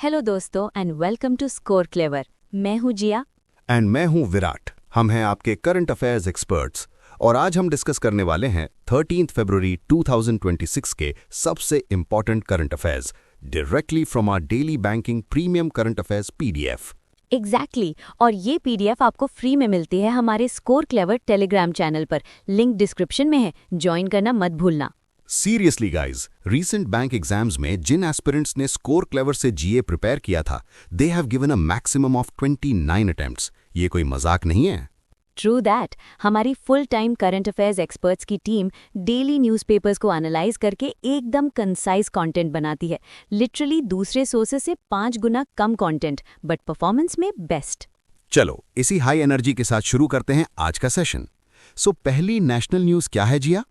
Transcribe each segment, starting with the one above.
Hello दोस्तों and welcome to Score Clever. मैं हूँ जिया। एंड मैं हूं विराट। हम हैं आपके करंट अफेयर्स एक्सपर्ट्स और आज हम डिस्कस करने वाले हैं 13 फरवरी 2026 के सबसे important current affairs directly from our daily banking premium current affairs PDF. Exactly और ये पीडीएफ आपको फ्री में मिलती है हमारे स्कोर क्लेवर टेलीग्राम चैनल पर। लिंक डिस्क्रिप्शन में है, ज्वाइन करना मत भूलना। Seriously guys, recent bank exams में जिन एस्पिरेंट्स ने स्कोर क्लेवर से जीए प्रिपेयर किया था, they have given a maximum of 29 attempts. ये कोई मजाक नहीं है। True that. हमारी full time current affairs experts की टीम डेली न्यूज़पेपर्स को एनालाइज करके एकदम कंसाइज कंटेंट बनाती है। लिटरली दूसरे सोर्सेस से 5 गुना कम कंटेंट, बट परफॉर्मेंस में बेस्ट। चलो इसी हाई एनर्जी के साथ शुरू करते हैं आज का सेशन। सो पहली नेशनल न्यूज क्या है जिया?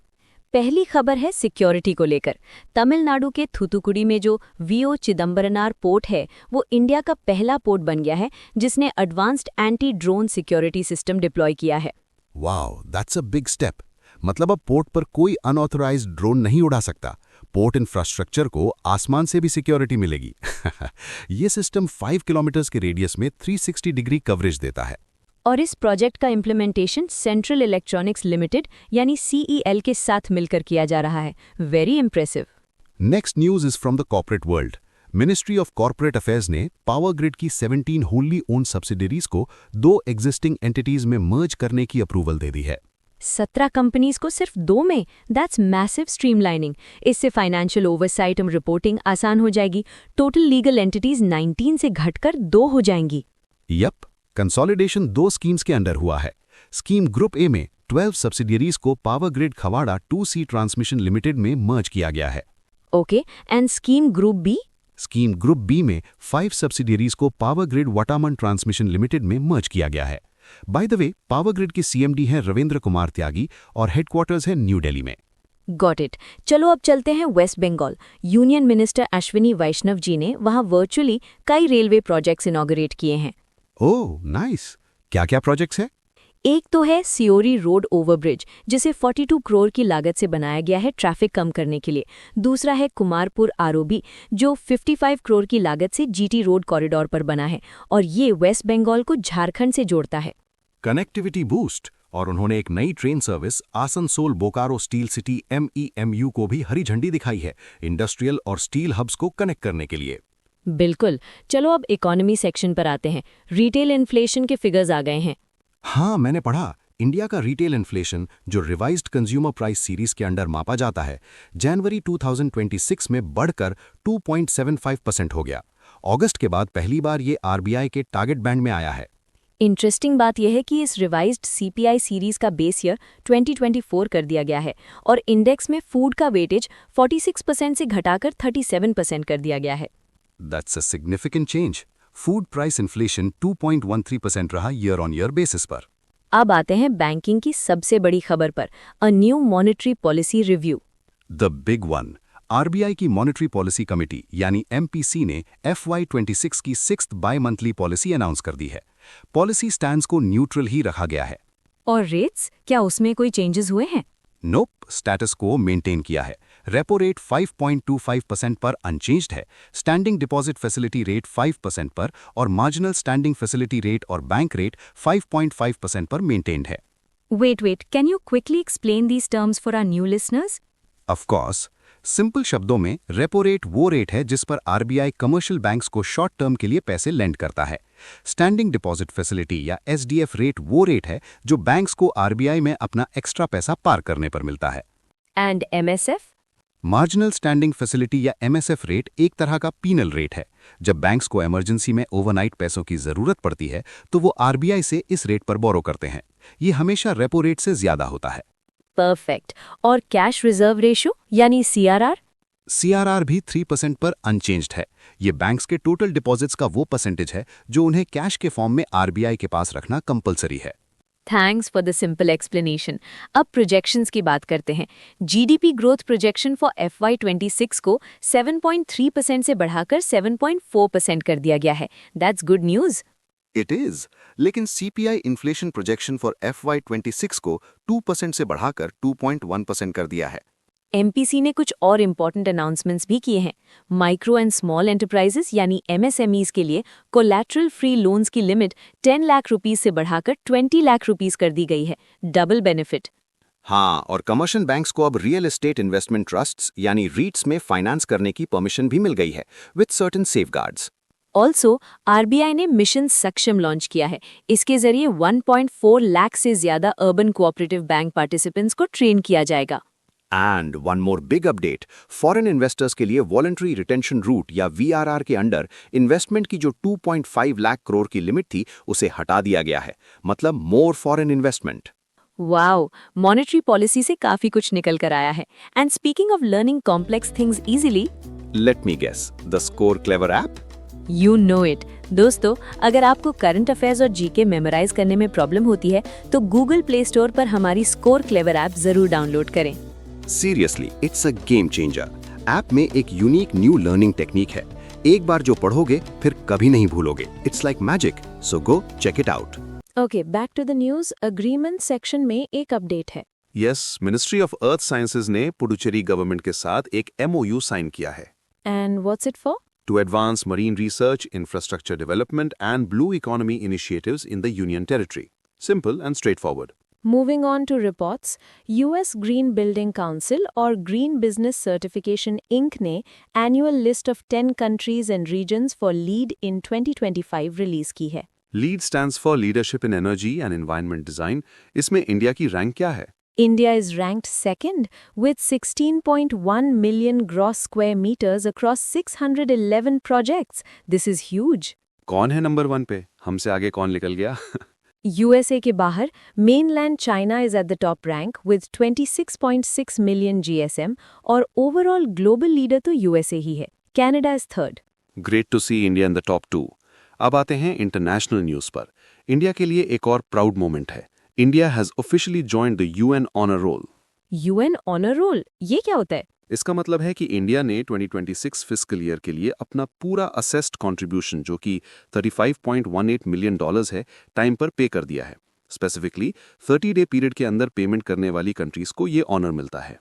पहली खबर है सिक्योरिटी को लेकर। तमिलनाडु के थूथुकुडी में जो वीओ चिदम्बरनार पोर्ट है वो इंडिया का पहला पोर्ट बन गया है जिसने advanced anti drone security system deploy किया है। Wow, that's a big step. मतलब अब पोर्ट पर कोई अनऑथराइज्ड ड्रोन नहीं उड़ा सकता। पोर्ट इंफ्रास्ट्रक्चर को आसमान से भी सिक्योरिटी मिलेगी। ये सिस्टम 5 किलोमीटर्स के रेडियस में 360 डिग्री कवरेज देता है। और इस प्रोजेक्ट का इम्प्लीमेंटेशन सेंट्रल इलेक्ट्रॉनिक्स लिमिटेड यानी सीईएल के साथ मिलकर किया जा रहा है। Very impressive. Next news is from the corporate world. Ministry of corporate affairs ने पावर ग्रिड की 17 होली ओन सब्सिडरीज को 2 एग्जिस्टिंग एंटिटीज में मर्ज करने की अप्रूवल दे दी है। 17 कंपनीज को सिर्फ 2 में? That's massive streamlining. इससे फाइनेंशियल ओवरसाइट और रिपोर्टिंग आसान हो जाएगी। टोटल लीगल एंटिटीज 19 से घटकर 2 हो जाएंगी। यप, कंसोलिडेशन 2 स्कीम्स के अंडर हुआ है। स्कीम ग्रुप ए में 12 सब्सिडियरीज को power grid Khawda 2C transmission limited में मर्ज किया गया है। Okay, and scheme group B? Scheme group B में 5 सब्सिडियरीज को power grid Vataman transmission limited में मर्ज किया गया है। By the way, power grid के सीएमडी हैं रविंद्र कुमार त्यागी और हेडक्वार्टर्स है न्यू दिल्ली में। Got it. चलो अब चलते हैं वेस्ट बंगाल। यूनियन मिनिस्टर अश्विनी वैष्णव जी ने वहां वर्चुअली कई रेलवे प्रोजेक्ट्स इनॉग्रेट किए हैं। Oh nice. क्या क्या प्रोजेक्ट्स हैं? एक तो है सियोरी रोड ओवरब्रिज जिसे 42 करोड़ की लागत से बनाया गया है ट्रैफिक कम करने के लिए। दूसरा है कुमारपुर आरओबी जो 55 करोड़ की लागत से जीटी रोड कॉरिडोर पर बना है और ये वेस्ट बंगाल को झारखंड से जोड़ता है। Connectivity boost. और उन्होंने एक नई train service Asansol Bokaro steel city MEMU को भी हरी झंडी दिखाई है, इंडस्ट्रियल और स्टील हब्स को कनेक्ट करने के लिए। बिल्कुल। चलो अब इकोनॉमी सेक्शन पर आते हैं। रिटेल इन्फ्लेशन के फिगर्स आ गए हैं। हाँ, मैंने पढ़ा। इंडिया का रिटेल इन्फ्लेशन जो रिवाइज्ड कंज्यूमर प्राइस सीरीज के अंडर मापा जाता है, जनवरी 2026 में बढ़कर 2.75% हो गया। अगस्त के बाद पहली बार ये आरबीआई के टारगेट बैंड में आया है। इंटरेस्टिंग बात यह है कि इस रिवाइज्ड सीपीआई सीरीज का बेस ईयर 2024 कर दिया गया है और इंडेक्स में फूड का वेटेज 46% से घटाकर 37% कर दिया गया है। That's a significant change. Food price inflation 2.13% रहा ईयर ऑन ईयर बेसिस पर। अब आते हैं बैंकिंग की सबसे बड़ी खबर पर, a new monetary policy review. The big one. RBI की मॉनेटरी पॉलिसी कमेटी यानी एमपीसी ने FY26 की 6th by monthly policy announce कर दी है। पॉलिसी स्टैंड्स को न्यूट्रल ही रखा गया है। और रेट्स, क्या उसमें कोई चेंजेस हुए हैं? नोप, स्टेटस को मेंटेन किया है। रेपो रेट 5.25% पर अनचेंज्ड है। स्टैंडिंग डिपॉजिट फैसिलिटी रेट 5% पर और मार्जिनल स्टैंडिंग फैसिलिटी रेट और बैंक रेट 5.5% पर मेंटेन्ड है। Wait, can you quickly explain these terms for our new listeners? Of course. Simple शब्दों में रेपो रेट वो रेट है जिस पर आरबीआई कमर्शियल बैंक्स को शॉर्ट टर्म के लिए पैसे लेंड करता है। स्टैंडिंग डिपॉजिट फैसिलिटी या एसडीएफ रेट वो रेट है जो बैंक्स को आरबीआई में अपना एक्स्ट्रा पैसा पार करने पर मिलता है। And MSF? Marginal standing facility या एमएसएफ रेट एक तरह का पीनल रेट है। जब बैंक्स को इमरजेंसी में ओवरनाइट पैसों की जरूरत पड़ती है तो वो आरबीआई से इस रेट पर बोरो करते हैं। ये हमेशा रेपो रेट से ज्यादा होता है। परफेक्ट। और कैश रिजर्व रेशियो यानी सीआरआर? सीआरआर भी 3% पर अनचेंज्ड है। ये बैंक्स के टोटल डिपॉजिट्स का वो परसेंटेज है जो उन्हें कैश के फॉर्म में आरबीआई के पास रखना कंपलसरी है। Thanks for the simple explanation. अब प्रोजेक्शंस की बात करते हैं। GDP growth projection for FY26 को 7.3% से बढ़ाकर 7.4% कर दिया गया है। That's good news. It is, लेकिन CPI inflation projection for FY26 को 2% से बढ़ाकर 2.1% कर दिया है। एमपीसी ने कुछ और इम्पॉर्टेंट अनाउंसमेंट्स भी किए हैं। माइक्रो एंड स्मॉल एंटरप्राइजेस यानी एमएसएमईज के लिए कोलैटरल फ्री लोन्स की लिमिट 10 लाख रुपीस से बढ़ाकर 20 लाख रुपीस कर दी गई है। Double benefit. हाँ, और कमर्शियल बैंक्स को अब रियल एस्टेट इन्वेस्टमेंट ट्रस्ट्स यानी रीट्स में फाइनेंस करने की परमिशन भी मिल गई है with certain safeguards. Also RBI ने मिशन सक्षम लॉन्च किया है। इसके जरिए 1.4 लाख से ज्यादा अर्बन कोऑपरेटिव बैंक पार्टिसिपेंट्स को ट्रेन किया जाएगा। And one more big update, foreign investors के लिए वॉलंटरी रिटेंशन रूट या वीआरआर के अंडर इन्वेस्टमेंट की जो 2.5 लाख करोड़ की लिमिट थी उसे हटा दिया गया है। मतलब more foreign investment. Wow, monetary policy से काफी कुछ निकल कर आया है। And speaking of learning complex things easily, let me guess, the score clever app. You know it. दोस्तों, अगर आपको करंट अफेयर्स और जीके मेमोराइज करने में प्रॉब्लम होती है तो गूगल प्ले स्टोर पर हमारी स्कोर क्लेवर ऐप जरूर डाउनलोड करें। Seriously, it's a game changer. App में एक यूनिक न्यू लर्निंग टेक्निक है। एक बार जो पढ़ोगे फिर कभी नहीं भूलोगे। It's like magic, so go check it out. Okay, back to the news. Agreement section में एक अपडेट है। Yes, ministry of earth sciences ने पुडुचेरी गवर्नमेंट के साथ एक एमओयू साइन किया है and what's it for? to advance marine research, infrastructure development, and blue economy initiatives in the Union Territory. Simple and straightforward. Moving on to reports, US Green Building Council और Green Business Certification Inc. ने annual list of 10 countries and regions for LEED in 2025 release की है। LEED stands for Leadership in Energy and Environment Design. इसमें India की rank क्या है? India is ranked second with 16.1 million gross square meters across 611 projects. This is huge. कौन है number 1 पे? हमसे आगे कौन निकल गया? USA के बाहर mainland China is at the top rank with 26.6 million GSM और overall global leader तो USA ही है। Canada is third. Great to see India in the top 2. अब आते हैं इंटरनेशनल न्यूज पर। इंडिया के लिए एक और प्राउड मोमेंट है। India has officially joined the UN Honor Roll. UN Honor Roll? ये क्या होता है? इसका मतलब है कि इंडिया ने 2026 फिस्कल ईयर के लिए अपना पूरा असेस्ड कंट्रीब्यूशन जो कि $35.18 मिलियन है टाइम पर पे कर दिया है। स्पेसिफिकली 30 डे पीरियड के अंदर पेमेंट करने वाली कंट्रीज को ये ऑनर मिलता है।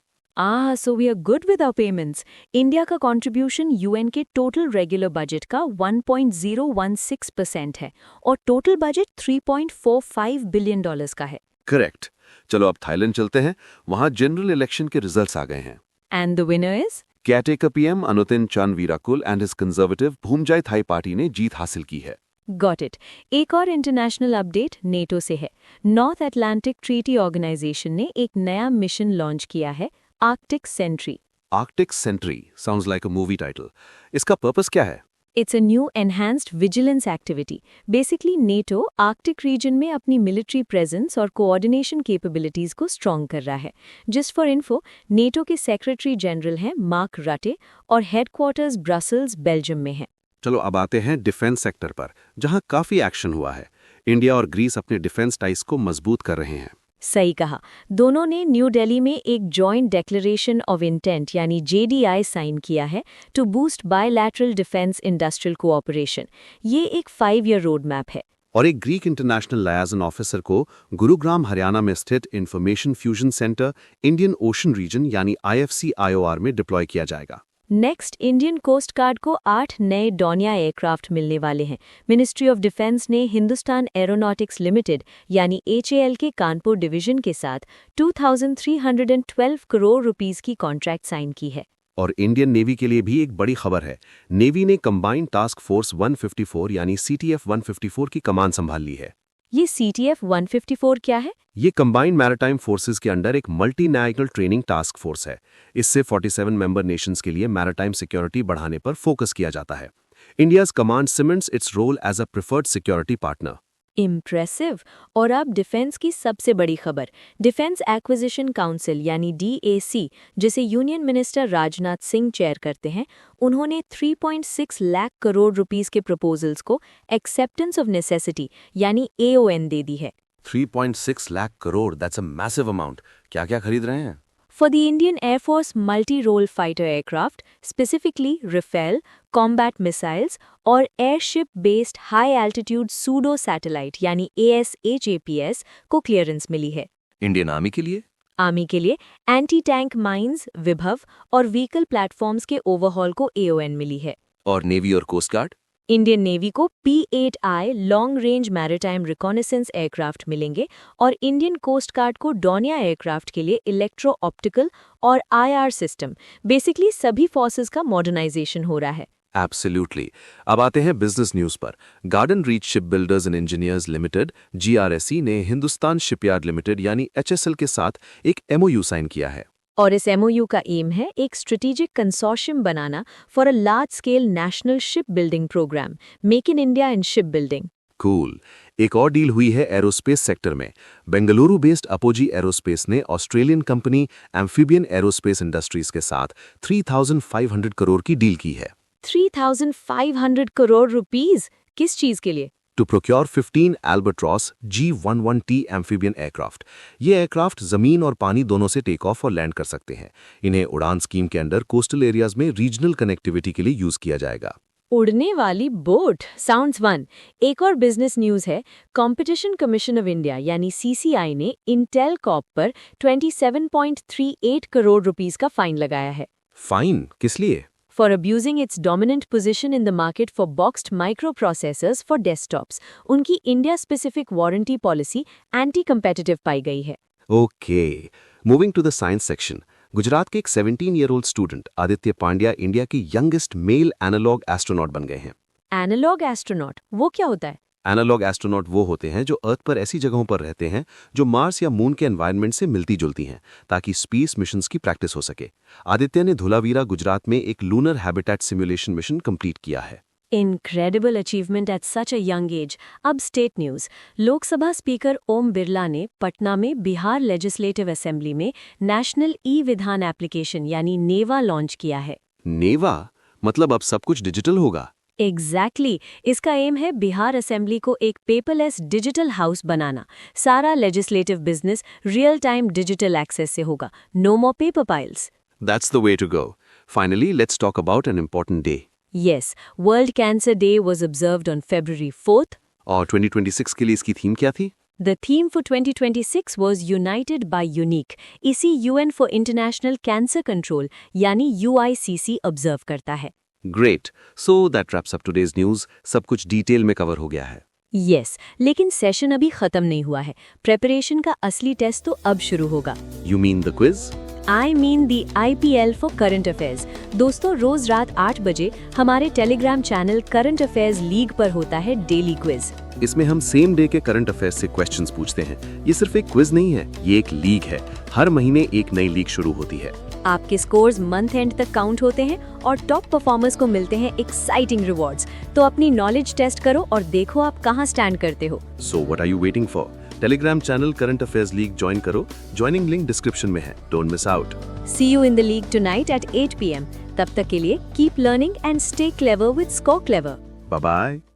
So we are good with our payments. India का कंट्रीब्यूशन यूएन के टोटल रेगुलर बजट का 1.016% है और टोटल बजट $3.45 बिलियन का है। करेक्ट। चलो अब थाईलैंड चलते हैं। वहां जनरल इलेक्शन के रिजल्ट्स आ गए हैं। And the winner is caretaker PM Anutin Charnvirakul and his conservative Bhumjaithai party ने जीत हासिल की है। Got it. एक और इंटरनेशनल अपडेट नेटो से है। नॉर्थ अटलांटिक ट्रीटी ऑर्गेनाइजेशन ने एक नया मिशन लॉन्च किया है, Arctic Sentry. Arctic Sentry sounds like a movie title. इसका पर्पस क्या है? It's a new enhanced vigilance activity. Basically, NATO Arctic region में अपनी मिलिट्री प्रेजेंस और कोऑर्डिनेशन कैपेबिलिटीज को स्ट्रॉन्ग कर रहा है। जस्ट फॉर इन्फो, नेटो के सेक्रेटरी जनरल हैं मार्क रटे और हेडक्वार्टर्स ब्रसल्स, बेल्जियम में है। चलो अब आते हैं डिफेंस सेक्टर पर, जहां काफी एक्शन हुआ है। इंडिया और ग्रीस अपने डिफेंस टाइज को मजबूत कर रहे हैं। सही कहा। दोनों ने न्यू दिल्ली में एक जॉइंट डिक्लेरेशन ऑफ इंटेंट यानी JDI साइन किया है to boost bilateral defence industrial cooperation. ये एक 5-year रोड मैप है। और एक ग्रीक इंटरनेशनल लायजन ऑफिसर को गुरुग्राम हरियाणा में स्थित information fusion centre Indian Ocean region यानी IFC IOR में डिप्लॉय किया जाएगा। नेक्स्ट, इंडियन कोस्ट गार्ड को 8 नए डॉनिया एयरक्राफ्ट मिलने वाले हैं। मिनिस्ट्री ऑफ डिफेंस ने हिंदुस्तान एरोनॉटिक्स लिमिटेड यानी HAL के कानपुर डिवीजन के साथ 2,312 करोड़ रुपीस की कॉन्ट्रैक्ट साइन की है। और इंडियन नेवी के लिए भी एक बड़ी खबर है। नेवी ने कंबाइंड टास्क फोर्स 154 यानी CTF 154 की कमान संभाल ली है। ये CTF 154 क्या है? ये कंबाइंड मैरिटाइम फोर्सेस के अंडर एक मल्टीनेशनल ट्रेनिंग टास्क फोर्स है। इससे 47 मेंबर नेशंस के लिए मैरिटाइम सिक्योरिटी बढ़ाने पर फोकस किया जाता है। India's command cements its role as a preferred security partner. Impressive. और अब डिफेंस की सबसे बड़ी खबर, डिफेंस एक्विजिशन काउंसिल यानी DAC, जिसे union minister Rajnath Singh chair करते हैं, उन्होंने 3.6 लाख करोड़ रुपीस के प्रपोजल्स को एक्सेप्टेंस ऑफ नेसेसिटी यानी AON दे दी है। 3.6 lakh crore, that's a massive amount. क्या क्या खरीद रहे हैं? For the Indian Air Force multi-role fighter aircraft, specifically Rafale, combat missiles और airship-based high-altitude pseudo-satellite यानी ASHAPS को क्लियरेंस मिली है। इंडियन आर्मी के लिए? आर्मी के लिए एंटी टैंक माइंस, विभव और व्हीकल प्लेटफॉर्म्स के ओवरहॉल को AON मिली है। और नेवी और कोस्ट गार्ड? इंडियन नेवी को P-8I long range maritime reconnaissance aircraft मिलेंगे और इंडियन कोस्ट गार्ड को डोनिया एयरक्राफ्ट के लिए इलेक्ट्रो ऑप्टिकल और IR सिस्टम, बेसिकली सभी फोर्सेस का मॉडर्नाइजेशन हो रहा है। एब्सोल्युटली। अब आते हैं बिजनेस न्यूज पर। Garden reach ship builders and engineers limited GRSE ने हिंदुस्तान शिपयार्ड लिमिटेड यानी HSL के साथ एक MOU साइन किया है। और इस MOU का एम है एक स्ट्रेटेजिक कंसोर्शियम बनाना for a large scale national ship building programme, make in India in ship building. Cool. एक और डील हुई है एरोस्पेस सेक्टर में। बेंगलुरु बेस्ड अपोजी एरोस्पेस ने Australian company Amphibian Aerospace Industries के साथ 3,500 करोड़ की डील की है। 3,500 करोड़ रुपीस किस चीज के लिए? To procure 15 Albatross G11T amphibian aircraft. ये एयरक्राफ्ट जमीन और पानी दोनों से टेक ऑफ और लैंड कर सकते हैं। इन्हें उड़ान स्कीम के अंडर कोस्टल एरियाज में रीजनल कनेक्टिविटी के लिए यूज किया जाएगा। उड़ने वाली बोट साउंड्स वन। एक और बिजनेस न्यूज है। कंपटीशन कमीशन ऑफ इंडिया यानी CCI ने इंटेल कॉर्प पर 27.38 करोड़ रुपीस का फाइन लगाया है। फाइन किस लिए? For abusing its dominant position in the market for boxed microprocessors for desktops, उनकी India specific warranty policy anti competitive पाई गई है। Okay, moving to the science section. Gujarat के एक 17-year-old student Aditya Pandya India की यंगेस्ट मेल एनालॉग एस्ट्रोनॉट बन गए हैं। एनालॉग एस्ट्रोनॉट वो क्या होता है? एनालॉग एस्ट्रोनॉट वो होते हैं जो अर्थ पर ऐसी जगहों पर रहते हैं जो मार्स या मून के एनवायरनमेंट से मिलती जुलती हैं, ताकि स्पेस मिशंस की प्रैक्टिस हो सके। आदित्य ने धुलावीरा गुजरात में एक lunar habitat simulation mission complete किया है। Incredible achievement at such a young age. अब state news. Lok Sabha speaker Om Birla ने पटना में बिहार लेजिस्लेटिव असेंबली में नेशनल ई-विधान एप्लीकेशन यानी नेवा लॉन्च किया है। नेवा मतलब अब सब कुछ डिजिटल होगा? एग्जैक्टली इसका एम है बिहार असेंबली को एक पेपरलेस डिजिटल हाउस बनाना। सारा legislative business real time digital access से होगा। No more paper piles. That's the way to go. Finally, let's talk about an important day. Yes, World Cancer Day was observed on February 4th. और 2026 के लिए इसकी theme क्या थी? The theme for 2026 was United by Unique. इसी UN for International Cancer Control यानी UICC observe करता है। Great. So that wraps up today's news. सब कुछ डिटेल में कवर हो गया है। Yes, लेकिन सेशन अभी खत्म नहीं हुआ है। प्रेपरेशन का असली टेस्ट तो अब शुरू होगा। You mean the quiz? I mean the IPL for Current Affairs. दोस्तों, रोज रात 8 बजे हमारे Telegram channel current affairs league पर होता है डेली क्विज। इसमें हम सेम डे के करंट अफेयर्स से क्वेश्चंस पूछते हैं। ये सिर्फ एक क्विज नहीं है, ये एक लीग है। हर महीने एक नई लीग शुरू होती है। आपके स्कोर्स मंथ एंड तक काउंट होते हैं और टॉप परफॉर्मर्स को मिलते हैं एक्साइटिंग रिवॉर्ड्स। तो अपनी नॉलेज टेस्ट करो और देखो आप कहां स्टैंड करते हो। So what are you waiting for? Telegram channel current affairs league join करो। ज्वाइनिंग लिंक डिस्क्रिप्शन में है। Don't miss out. See you in the league tonight at 8 p.m. तब तक के लिए keep learning and stay clever with Score Clever. Bye bye.